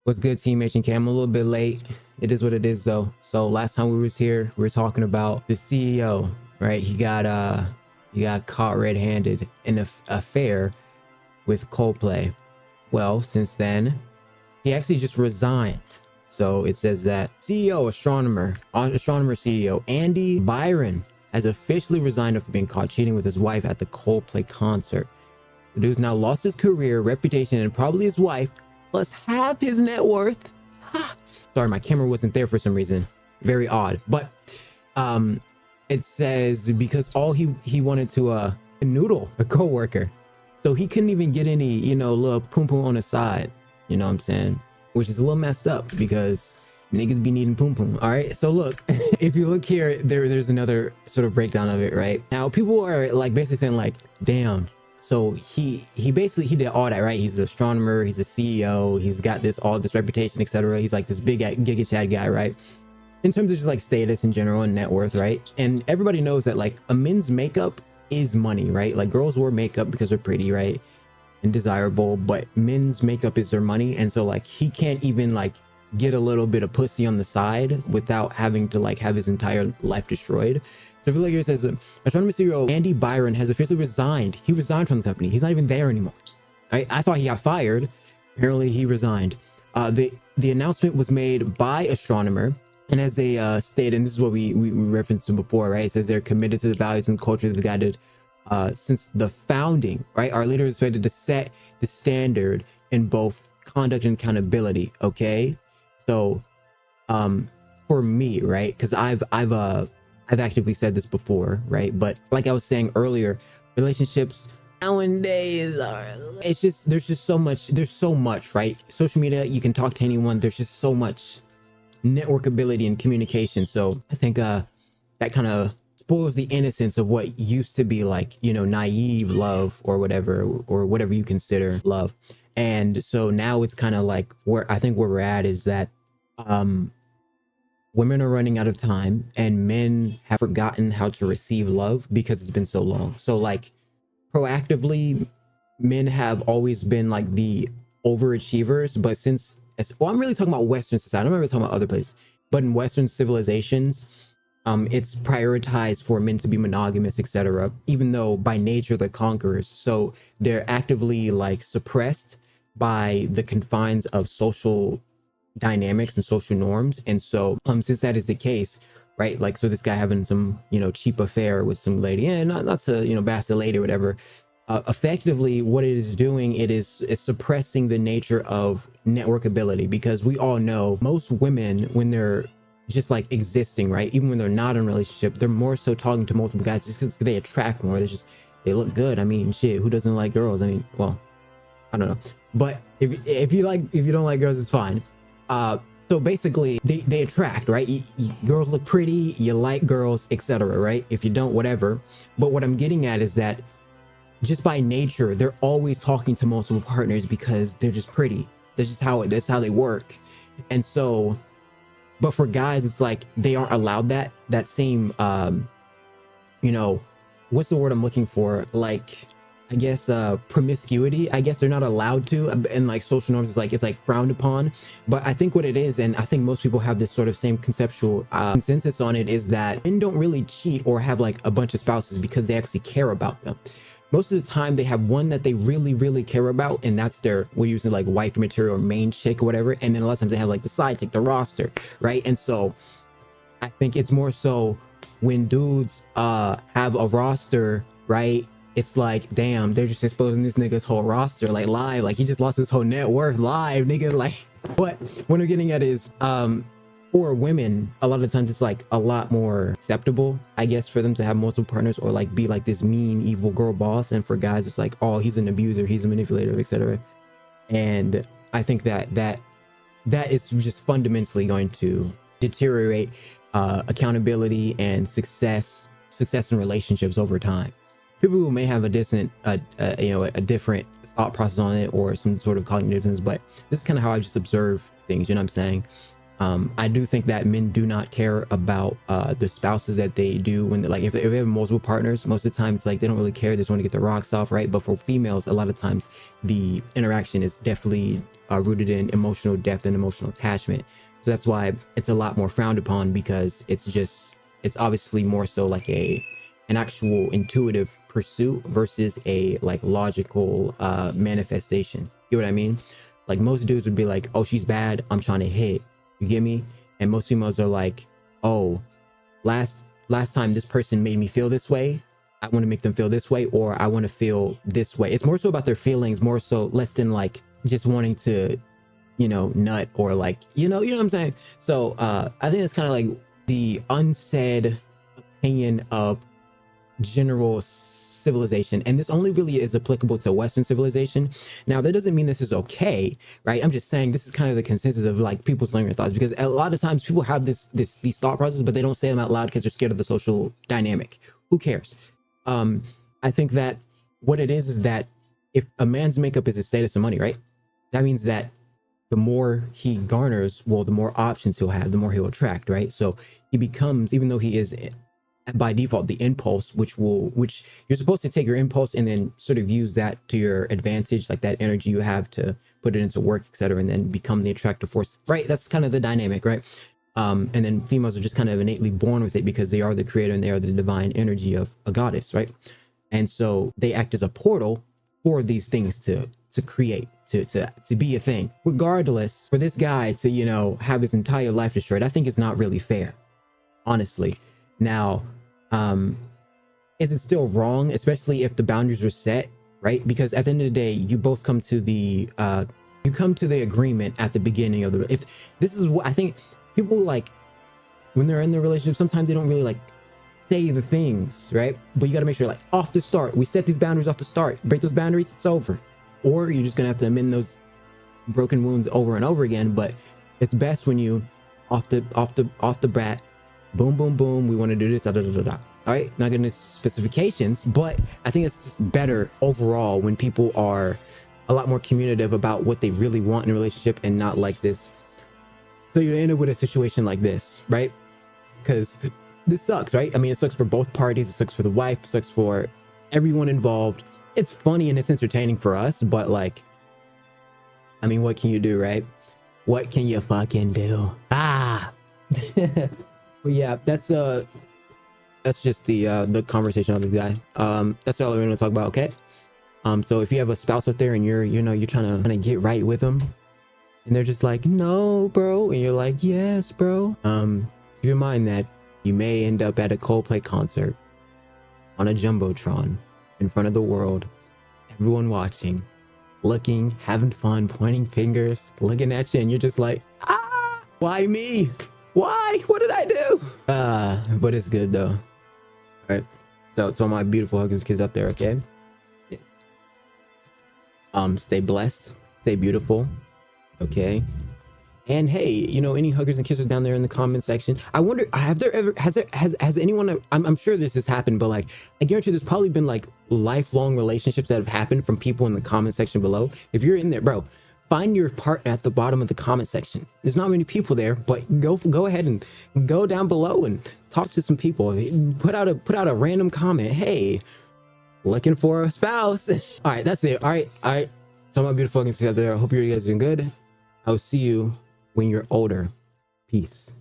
What's good, Team HNK? I'm a little bit late. It is what it is, though. So last time we was here, we were talking about the CEO, right? He got caught red-handed in an affair with Coldplay. Well, since then, he actually just resigned. So it says that astronomer CEO Andy Byron has officially resigned after being caught cheating with his wife at the Coldplay concert. The dude's now lost his career, reputation, and probably his wife, plus half his net worth. Sorry, my camera wasn't there for some reason. Very odd. But it says because all he wanted to noodle a coworker. So he couldn't even get any, little poom poom on the side. You know what I'm saying? Which is a little messed up because niggas be needing poom poom. All right. So look, if you look here, there's another sort of breakdown of it, right? Now people are like basically saying like, damn. So he did all that, right? He's an astronomer, he's a CEO, he's got all this reputation, etc. He's like this big giga chad guy, right? In terms of just like status in general and net worth, right? And everybody knows that like a men's makeup is money, right? Like girls wear makeup because they're pretty, right? And desirable, but men's makeup is their money. And so like he can't even like get a little bit of pussy on the side without having to like have his entire life destroyed. So if you look here, it says astronomer CEO Andy Byron has officially resigned. He resigned from the company. He's not even there anymore. I thought he got fired. Apparently he resigned. The announcement was made by Astronomer, and as they stated, and this is what we referenced before, right? It says they're committed to the values and culture they've guided since the founding, right? Our leader is expected to set the standard in both conduct and accountability. Okay, so for me, right? Because I've actively said this before, right? But like I was saying earlier, relationships nowadays there's so much, right? Social media, you can talk to anyone. There's just so much networkability and communication. So I think that kind of spoils the innocence of what used to be like, naive love or whatever you consider love. And so now it's kind of like where we're at is that women are running out of time and men have forgotten how to receive love because it's been so long. So like proactively, men have always been like the overachievers, but I'm really talking about Western society. I'm not really talking about other places, but in Western civilizations, it's prioritized for men to be monogamous, etc. Even though by nature they're conquerors, so they're actively like suppressed by the confines of social dynamics and social norms. And so since that is the case, right, like so this guy having some cheap affair with some lady, and not to bash the lady or whatever, effectively what it is doing, is suppressing the nature of networkability, because we all know most women, when they're just like existing, right, even when they're not in a relationship, they're more so talking to multiple guys just because they attract more. They look good. I mean, shit, who doesn't like girls? I mean, well, I don't know, but if you don't like girls, it's fine. So basically they attract, right? Girls look pretty, you like girls, etc., right? If you don't, whatever. But what I'm getting at is that just by nature, they're always talking to multiple partners because they're just pretty. That's how they work. And so, but for guys, it's like they aren't allowed that same what's the word I'm looking for? Like, I guess promiscuity. I guess they're not allowed to, and like social norms it's like frowned upon. But I think what it is, and I think most people have this sort of same conceptual consensus on it, is that men don't really cheat or have like a bunch of spouses because they actually care about them. Most of the time they have one that they really, really care about, and that's we're using like wife material or main chick or whatever. And then a lot of times they have like the side chick, the roster, right? And so I think it's more so when dudes have a roster, right? It's like, damn, they're just exposing this nigga's whole roster like live, like he just lost his whole net worth live, nigga. Like, but what I'm getting at is for women, a lot of times it's like a lot more acceptable, I guess, for them to have multiple partners or like be like this mean, evil girl boss. And for guys, it's like, oh, he's an abuser, he's a manipulator, etc. And I think that is just fundamentally going to deteriorate accountability and success in relationships over time. People who may have a different thought process on it or some sort of cognitive difference, but this is kind of how I just observe things. You know what I'm saying? I do think that men do not care about the spouses that they do when like if they have multiple partners. Most of the time it's like they don't really care, they just want to get their rocks off, right? But for females, a lot of times the interaction is definitely rooted in emotional depth and emotional attachment. So that's why it's a lot more frowned upon, because it's obviously more so like an actual intuitive pursuit versus a like logical manifestation. You know what I mean? Like most dudes would be like, oh, she's bad, I'm trying to hit. You get me? And most females are like, oh, last time this person made me feel this way, I want to make them feel this way, or I want to feel this way. It's more so about their feelings, more so less than like just wanting to, you know, nut or like, you know what I'm saying? So I think it's kind of like the unsaid opinion of general civilization, and this only really is applicable to Western civilization. Now that doesn't mean this is okay, right? I'm just saying this is kind of the consensus of like people's lingering thoughts, because a lot of times people have these thought processes, but they don't say them out loud because they're scared of the social dynamic. Who cares? I think that what it is that if a man's makeup is his status and money, right, that means that the more he garners, well, the more options he'll have, the more he'll attract, right? So he becomes, even though he is by default the impulse, which you're supposed to take your impulse and then sort of use that to your advantage, like that energy you have to put it into work, etc., and then become the attractive force, right? That's kind of the dynamic, right? And then females are just kind of innately born with it because they are the creator and they are the divine energy of a goddess, right? And so they act as a portal for these things to create, to be a thing. Regardless, for this guy to, you know, have his entire life destroyed, I think it's not really fair, honestly. Now, is it still wrong, especially if the boundaries were set, right? Because at the end of the day, you both come to the agreement at the beginning of the, if this is what I think people like when they're in the relationship, sometimes they don't really like say the things, right? But you got to make sure, like, off the start, we set these boundaries off the start. Break those boundaries, it's over. Or you're just gonna have to amend those broken wounds over and over again. But it's best when you off the bat, boom, boom, boom. We want to do this, da, da, da, da, da. All right, not getting into specifications, but I think it's just better overall when people are a lot more communicative about what they really want in a relationship and not like this. So you end up with a situation like this, right? Because this sucks, right? I mean, it sucks for both parties. It sucks for the wife. It sucks for everyone involved. It's funny and it's entertaining for us, but like, I mean, what can you do, right? What can you fucking do? Ah. But yeah, that's just the conversation of the guy. That's all I want to talk about. Okay. So if you have a spouse out there and you're trying to get right with them, and they're just like, no, bro, and you're like, yes, bro. Keep in mind that you may end up at a Coldplay concert on a jumbotron in front of the world, everyone watching, looking, having fun, pointing fingers, looking at you, and you're just like, ah, why me? Why? What did I do? But it's good though. All right. So it's all my beautiful huggers kids out there, okay? Stay blessed, stay beautiful, okay? And hey, you know, any huggers and kissers down there in the comment section, I wonder, has anyone, I'm sure this has happened, but like, I guarantee there's probably been like lifelong relationships that have happened from people in the comment section below. If you're in there, bro, find your partner at the bottom of the comment section. There's not many people there, but go ahead and go down below and talk to some people. Put out a random comment. Hey, looking for a spouse. All right, that's it. All right. So my beautiful fucking out there, I hope you guys are doing good. I'll see you when you're older. Peace.